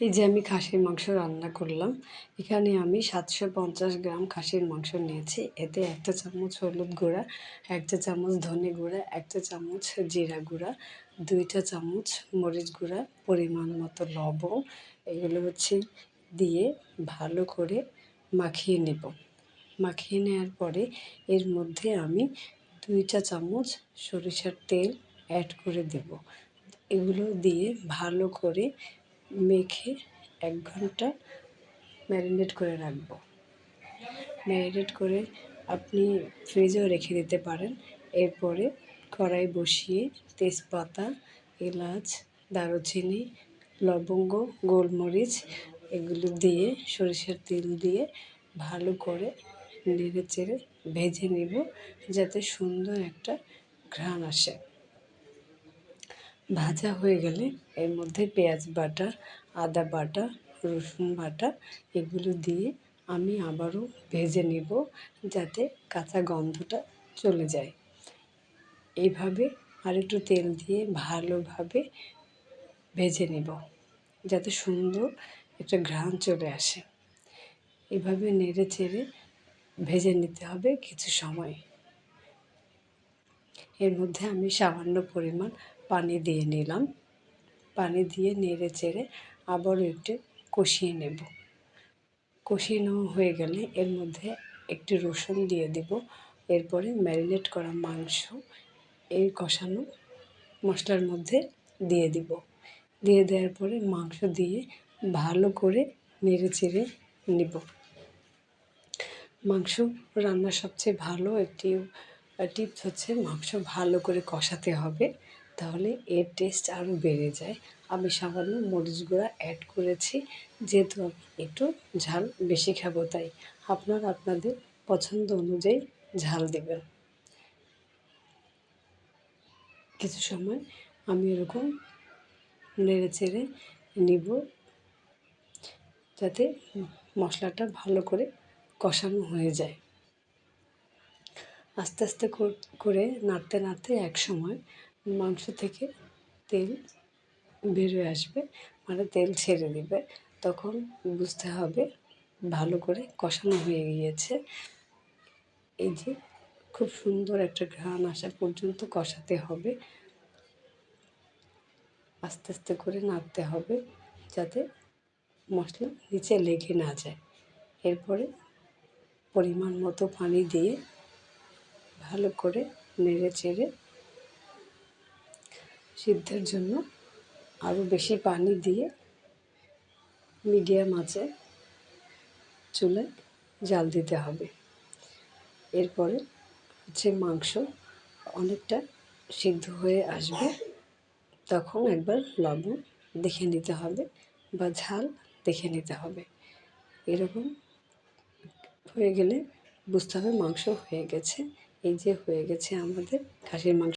এই যে আমি খাসির মাংস রান্না করলাম। এখানে আমি 750 গ্রাম খাসির মাংস নিয়েছি। এতে 1 চামচ হলুদ গুঁড়া, 1 চামচ ধনে গুঁড়া, 1 চামচ জিরা গুঁড়া, 2 চামচ মরিচ গুঁড়া, পরিমাণ মতো লবণ, এগুলো দিয়ে ভালো করে মাখিয়ে নেব। মাখিয়ে নেওয়ার পরে এর মধ্যে আমি 2 চামচ সরিষার তেল অ্যাড করে দেব। এগুলো দিয়ে ভালো করে মেখে 1 ঘন্টা ম্যারিনেট করে রাখব। ম্যারিনেট করে আপনি ফ্রিজেও রেখে দিতে পারেন। এরপরে কড়াই বসিয়ে তেজপাতা, এলাচ, দারুচিনি, লবঙ্গ, গোলমরিচ এগুলো দিয়ে সরিষার তেল দিয়ে ভালো করে নেড়েচেড়ে ভেজে নেব, যাতে সুন্দর একটা ঘ্রাণ আসে। ভাজা হয়ে গেলে এর মধ্যে পেঁয়াজ বাটা, আদা বাটা, রসুন বাটা এগুলো দিয়ে আমি আবারও ভেজে নেব, যাতে কাঁচা গন্ধটা চলে যায়। এইভাবে আরেকটু তেল দিয়ে ভালোভাবে ভেজে নেব, যাতে সুন্দর একটা ঘ্রাণ চলে আসে। এভাবে নেড়ে চেড়ে ভেজে নিতে হবে কিছু সময়। এর মধ্যে আমি সামান্য পরিমাণ পানি দিয়ে নিলাম। পানি দিয়ে নেড়ে চেড়ে আবারও একটু কষিয়ে নেব। কষিয়ে নেওয়া হয়ে গেলে এর মধ্যে একটু রসুন দিয়ে দেব। এরপরে ম্যারিনেট করা মাংস এই কষানো মশলার মধ্যে দিয়ে দিব। দিয়ে দেওয়ার পরে মাংস দিয়ে ভালো করে নেড়ে চেড়ে নেব। মাংস রান্নার সবচেয়ে ভালো একটি টিপস হচ্ছে মাংস ভালো করে কষাতে হবে, তাহলে এর টেস্ট আরও বেড়ে যায়। আমি সামান্য মরিচ গুঁড়া অ্যাড করেছি, যেহেতু আমি একটু ঝাল বেশি খাবো, তাই আপনারা আপনাদের পছন্দ অনুযায়ী ঝাল দেবেন। কিছু সময় আমি এরকম নেড়ে চেড়ে নিব, যাতে মশলাটা ভালো করে কষানো হয়ে যায়। আস্তে আস্তে করে নাড়তে নাড়তে এক সময় মাংস থেকে তেল বেরোয় আসবে, মানে তেল ছেড়ে দেবে। তখন বুঝতে হবে ভালো করে কষানো হয়ে গিয়েছে। এই যে খুব সুন্দর একটা ঘ্রাণ আসা পর্যন্ত কষাতে হবে। আস্তে আস্তে করে নাড়তে হবে, যাতে মশলা নিচে লেগে না যায়। এরপরে পরিমাণ মতো পানি দিয়ে ভালো করে নেড়ে চেড়ে সিদ্ধের জন্য আরও বেশি পানি দিয়ে মিডিয়াম আঁচে চুলায় জাল দিতে হবে। এরপরে মাংস অনেকটা সিদ্ধ হয়ে আসবে, তখন একবার লবণ দেখে নিতে হবে বা ঝাল দেখে নিতে হবে। এরকম হয়ে গেলে বুঝতে হবে মাংস হয়ে গেছে। এই যে হয়ে গেছে আমাদের খাসির মাংস।